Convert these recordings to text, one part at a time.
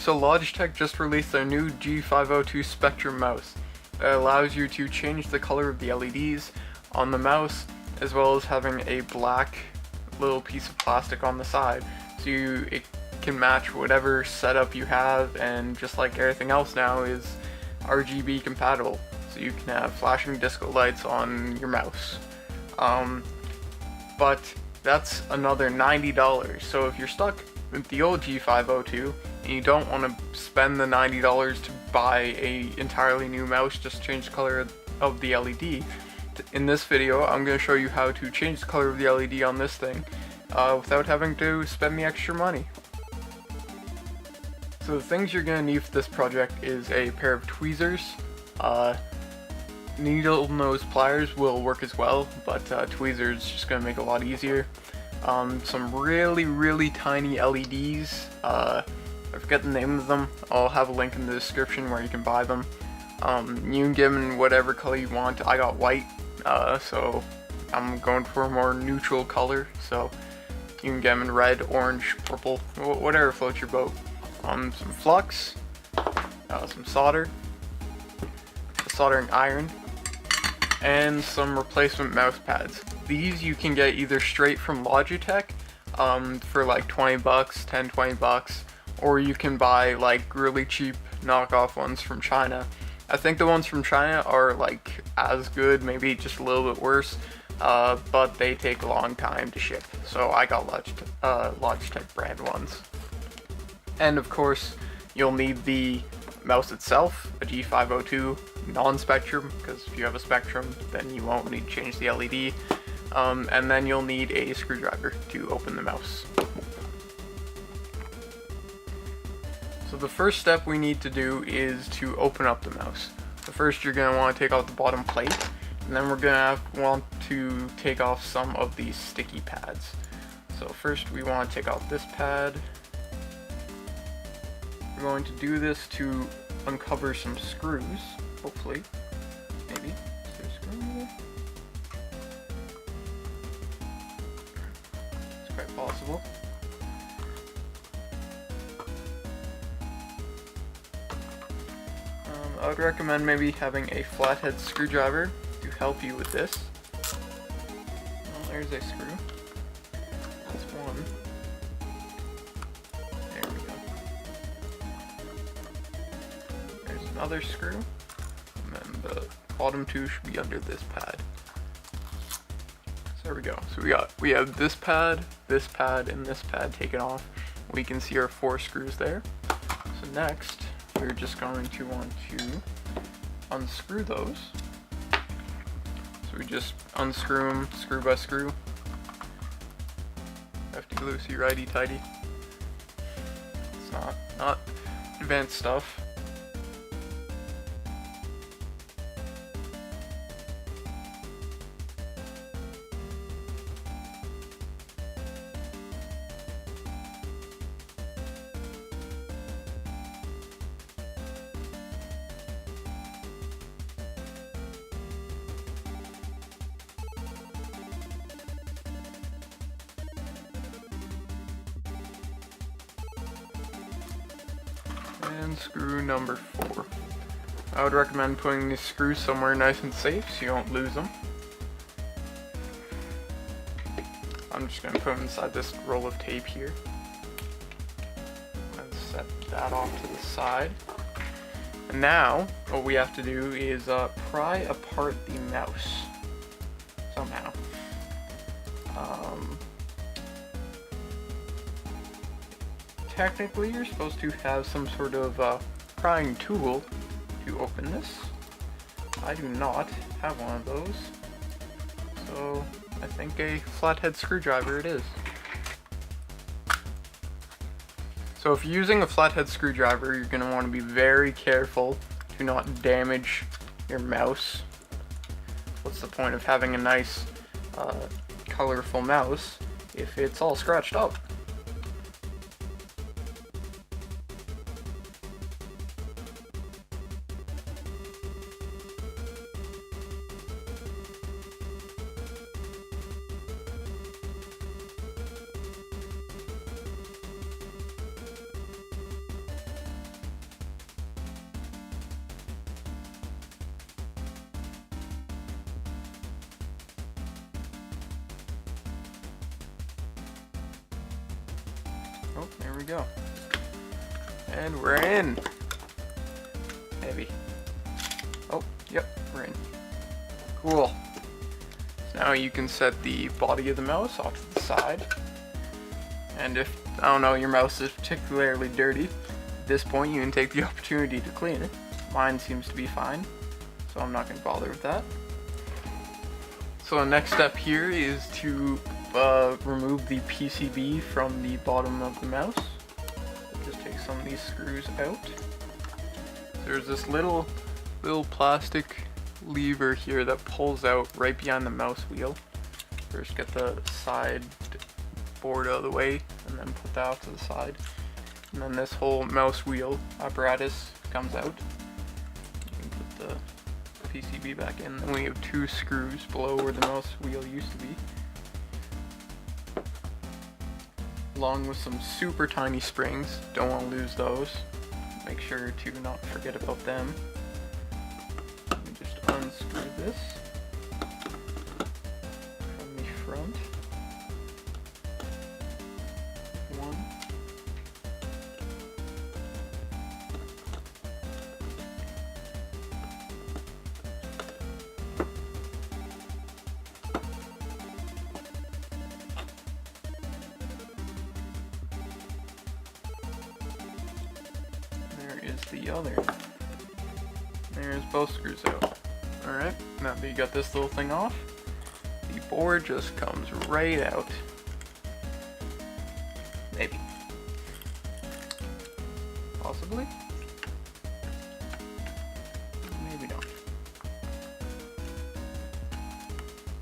So Logitech just released their new G502 Spectrum mouse that allows you to change the color of the LEDs on the mouse, as well as having a black little piece of plastic on the side, so it can match whatever setup you have, and just like everything else now is RGB compatible, so you can have flashing disco lights on your mouse. But that's another $90, so if you're stuck with the old G502 and you don't want to spend the $90 to buy a entirely new mouse, just change the color of the LED, in this video I'm going to show you how to change the color of the LED on this thing without having to spend the extra money. So the things you're going to need for this project is a pair of tweezers. Needle nose pliers will work as well, but tweezers is just going to make it a lot easier. Some really tiny LEDs, I forget the name of them, I'll have a link in the description where you can buy them. You can get them in whatever color you want. I got white, so I'm going for a more neutral color, so you can get them in red, orange, purple, whatever floats your boat. Some flux, some solder, a soldering iron, and some replacement mouse pads. These you can get either straight from Logitech for like 20 bucks, 20 bucks, or you can buy like really cheap knockoff ones from China. I think the ones from China are like as good, maybe just a little bit worse, but they take a long time to ship, so I got Logitech brand ones. And of course, you'll need the mouse itself, a G502 non-spectrum, because if you have a spectrum, then you won't need to change the LED. And then you'll need a screwdriver to open the mouse. So the first step we need to do is to open up the mouse. So first you're going to want to take off the bottom plate, and then we're going to want to take off some of these sticky pads. So first we want to take off this pad. We're going to do this to uncover some screws, hopefully. Maybe. Is there a screw in there? It's quite possible. I would recommend maybe having a flathead screwdriver to help you with this. Well, there's a screw. That's one. There we go. There's another screw, and then the bottom two should be under this pad. So there we go. So we have this pad, and this pad taken off. We can see our 4 screws there. So next, we're just going to want to unscrew those. So we just unscrew them screw by screw. Hefty loosey righty tighty. It's not advanced stuff. And screw number 4. I would recommend putting these screws somewhere nice and safe so you don't lose them. I'm just going to put them inside this roll of tape here. And set that off to the side. And now, what we have to do is pry apart the mouse. Somehow. Technically, you're supposed to have some sort of prying tool to open this. I do not have one of those, so I think a flathead screwdriver it is. So if you're using a flathead screwdriver, you're going to want to be very careful to not damage your mouse. What's the point of having a nice, colorful mouse if it's all scratched up? Oh, there we go. And we're in. Maybe. Oh, yep, we're in. Cool. So now you can set the body of the mouse off to the side. And if, I don't know, your mouse is particularly dirty, at this point you can take the opportunity to clean it. Mine seems to be fine, so I'm not going to bother with that. So the next step here is to remove the PCB from the bottom of the mouse. Just take some of these screws out. There's this little plastic lever here that pulls out right behind the mouse wheel. First get the side board out of the way and then put that off to the side. And then this whole mouse wheel apparatus comes out. You can put the PCB back in. Then we have two screws below where the mouse wheel used to be, along with some super tiny springs. Don't want to lose those. Make sure to not forget about them. Let me just unscrew this from the front. One. The other. There's both screws out. Alright, now that you got this little thing off, the board just comes right out. Maybe. Possibly. Maybe not.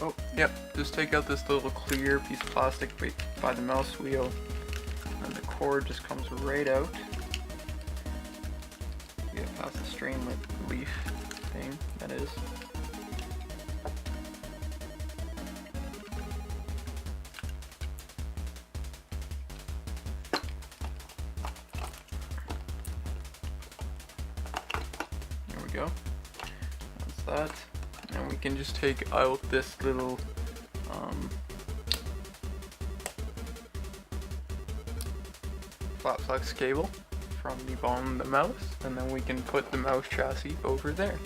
Oh, yep, just take out this little clear piece of plastic by the mouse wheel, and the cord just comes right out. Past the strain relief thing, that is. There we go. That's that. And we can just take out this little flat flex cable from the bottom of the mouse, and then we can put the mouse chassis over there.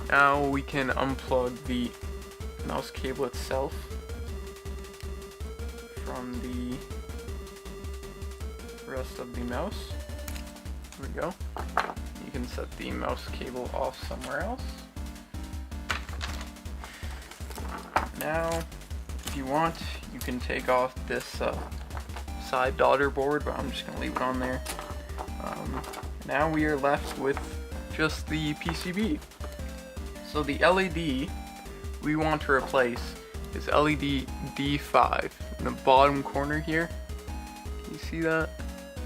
Now we can unplug the mouse cable itself from the rest of the mouse. There we go. You can set the mouse cable off somewhere else. Now, if you want, you can take off this side daughter board, but I'm just going to leave it on there. Now we are left with just the PCB. So the LED we want to replace is LED D5 in the bottom corner here. You see that?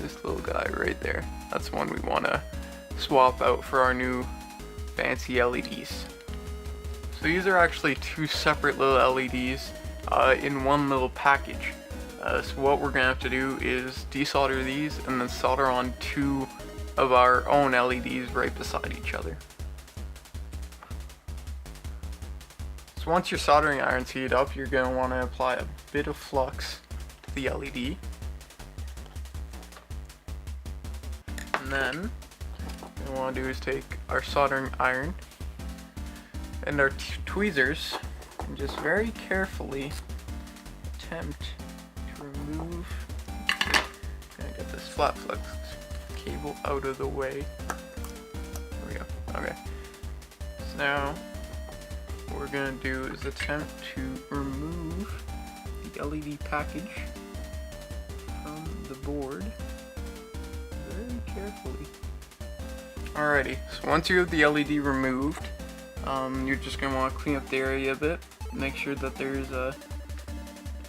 This little guy right there. That's the one we want to swap out for our new fancy LEDs. So these are actually two separate little LEDs in one little package. So what we're going to have to do is desolder these and then solder on two of our own LEDs right beside each other. So once your soldering iron's heated up, you're going to want to apply a bit of flux to the LED. And then what we want to do is take our soldering iron and our tweezers and just very carefully attempt remove. Gonna get this flat flex cable out of the way. There we go. Okay. So now what we're gonna do is attempt to remove the LED package from the board very carefully. Alrighty. So once you have the LED removed, you're just gonna want to clean up the area a bit. Make sure that there's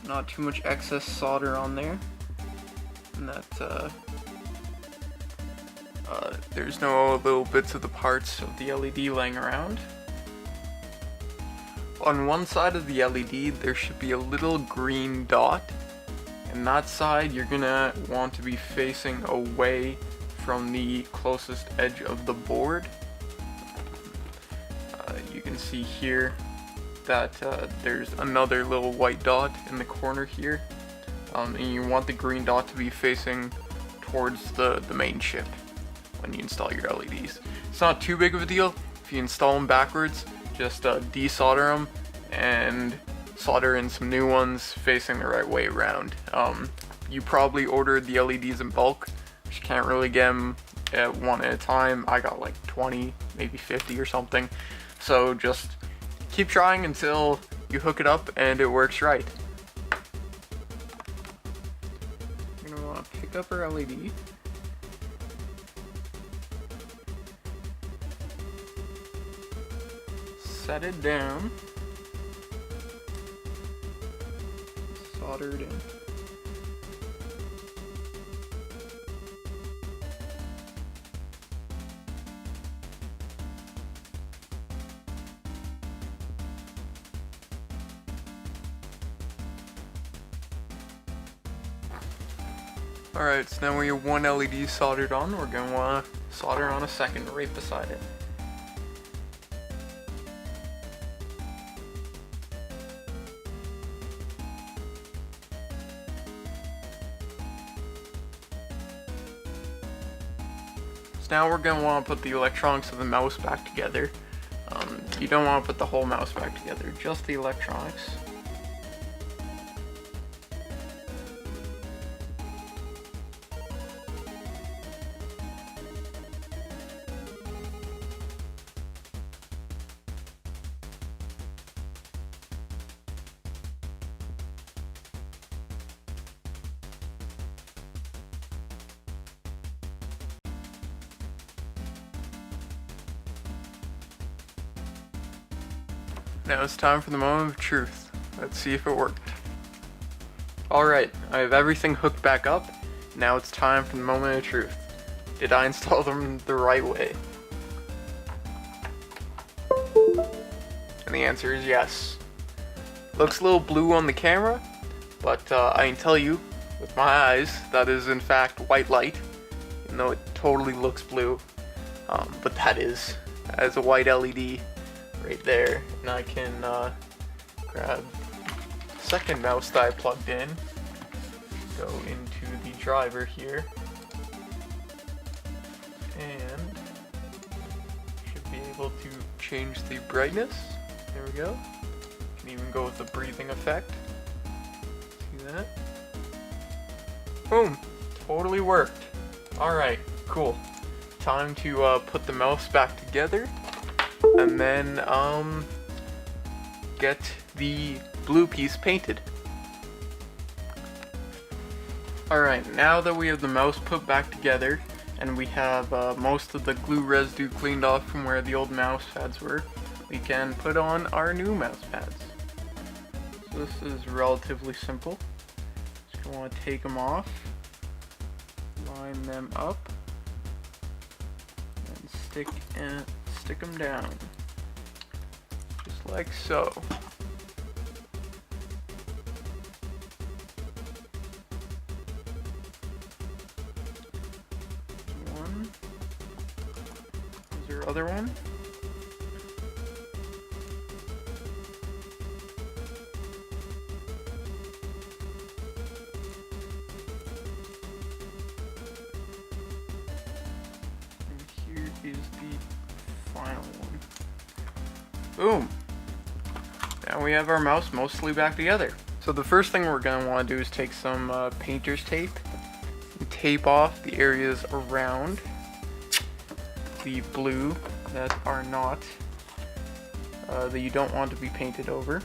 not too much excess solder on there, and that there's no little bits of the parts of the LED laying around. On one side of the LED there should be a little green dot, and that side you're gonna want to be facing away from the closest edge of the board. You can see here that there's another little white dot in the corner here. and you want the green dot to be facing towards the main chip when you install your LEDs. It's not too big of a deal. If you install them backwards, just desolder them and solder in some new ones facing the right way around. You probably ordered the LEDs in bulk, but you can't really get them one at a time. I got like 20, maybe 50 or something. So just keep trying until you hook it up and it works right. You're gonna want to pick up our LED. Set it down. Solder it in. Alright, so now we have one LED soldered on, we're going to want to solder on a second right beside it. So now we're going to want to put the electronics of the mouse back together. You don't want to put the whole mouse back together, just the electronics. Now it's time for the moment of truth. Let's see if it worked. Alright, I have everything hooked back up. Now it's time for the moment of truth. Did I install them the right way? And the answer is yes. Looks a little blue on the camera, but I can tell you, with my eyes, that is in fact white light, even though it totally looks blue. But that is a white LED. Right there, and I can grab the second mouse that I plugged in, go into the driver here, and should be able to change the brightness. There we go. Can even go with the breathing effect. See that? Boom! Totally worked. Alright, cool. Time to put the mouse back together. And then, get the blue piece painted. Alright, now that we have the mouse put back together, and we have most of the glue residue cleaned off from where the old mouse pads were, we can put on our new mouse pads. So this is relatively simple. Just gonna want to take them off, line them up, and stick them down, just like so. One. Is there other one? And here is the final one. Boom! Now we have our mouse mostly back together. So the first thing we're going to want to do is take some painter's tape and tape off the areas around the blue that are not, that you don't want to be painted over.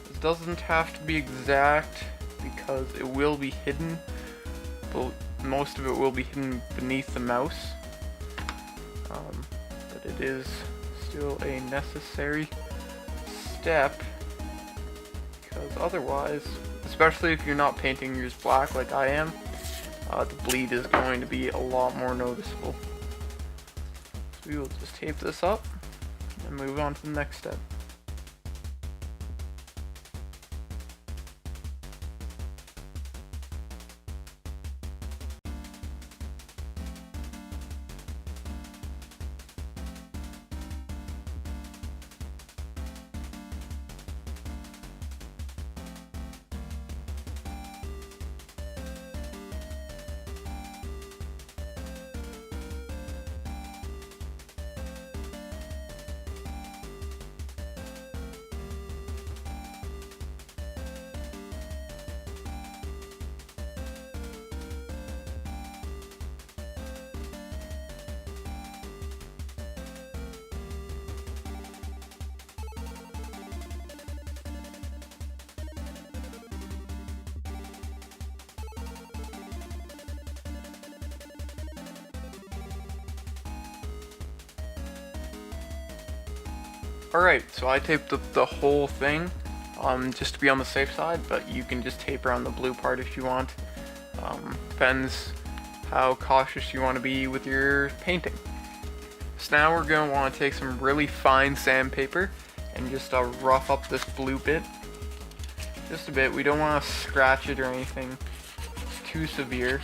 This doesn't have to be exact because it will be hidden, but most of it will be hidden beneath the mouse. But it is still a necessary step, because otherwise, especially if you're not painting yours black like I am, the bleed is going to be a lot more noticeable. So we will just tape this up and move on to the next step. Alright, so I taped up the whole thing just to be on the safe side, but you can just tape around the blue part if you want. Depends how cautious you want to be with your painting. So now we're going to want to take some really fine sandpaper and just rough up this blue bit. Just a bit. We don't want to scratch it or anything. It's too severe.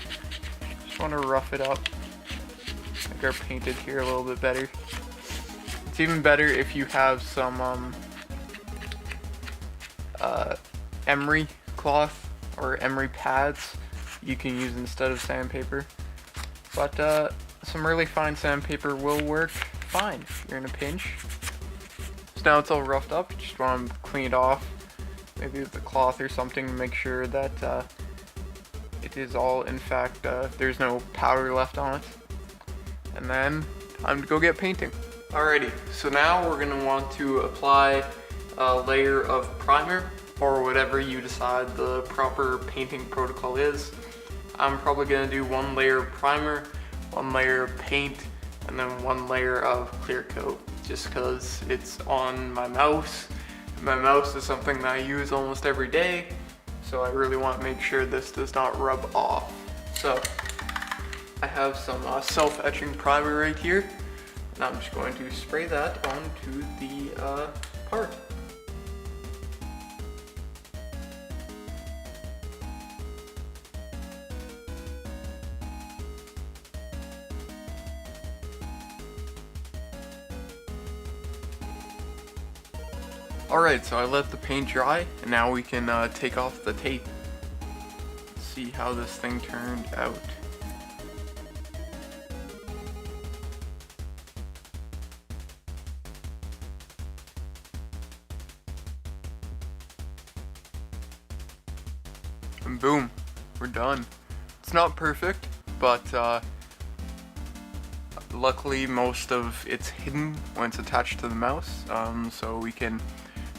Just want to rough it up. Make our painted here a little bit better. It's even better if you have some emery cloth or emery pads you can use instead of sandpaper. But some really fine sandpaper will work fine if you're in a pinch. So now it's all roughed up, you just want to clean it off, maybe with a cloth or something to make sure that it is all, in fact, there's no powder left on it. And then, time to go get painting. Alrighty, so now we're going to want to apply a layer of primer, or whatever you decide the proper painting protocol is. I'm probably going to do one layer of primer, one layer of paint, and then one layer of clear coat, just because it's on my mouse. My mouse is something that I use almost every day, so I really want to make sure this does not rub off. So, I have some self-etching primer right here, and I'm just going to spray that onto the part. Alright, so I let the paint dry, and now we can take off the tape. See how this thing turned out. And boom, we're done. It's not perfect, but luckily most of it's hidden when it's attached to the mouse, so we can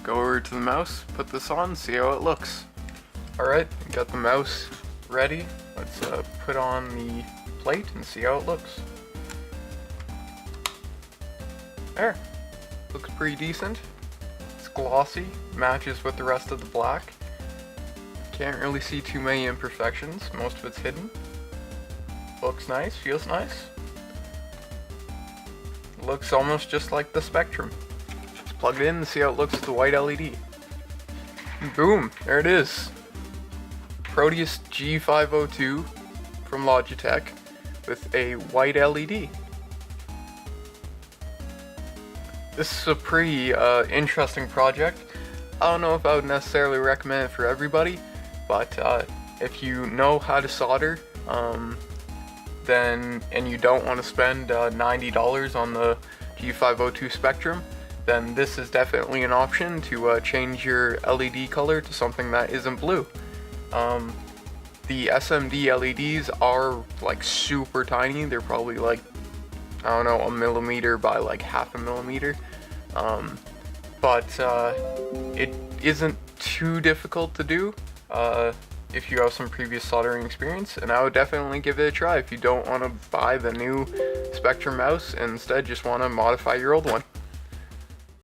go over to the mouse, put this on, see how it looks. Alright, got the mouse ready. Let's put on the plate and see how it looks. There. Looks pretty decent. It's glossy, matches with the rest of the black. Can't really see too many imperfections, most of it's hidden. Looks nice, feels nice. Looks almost just like the Spectrum. Plug it in and see how it looks with the white LED. And boom, there it is. Proteus G502 from Logitech with a white LED. This is a pretty interesting project. I don't know if I would necessarily recommend it for everybody, but if you know how to solder, then and you don't want to spend $90 on the G502 Spectrum, then this is definitely an option to change your LED color to something that isn't blue. The SMD LEDs are like super tiny. They're probably like, I don't know, 1 millimeter by like half a millimeter. But it isn't too difficult to do if you have some previous soldering experience, and I would definitely give it a try if you don't want to buy the new Spectrum mouse and instead just want to modify your old one.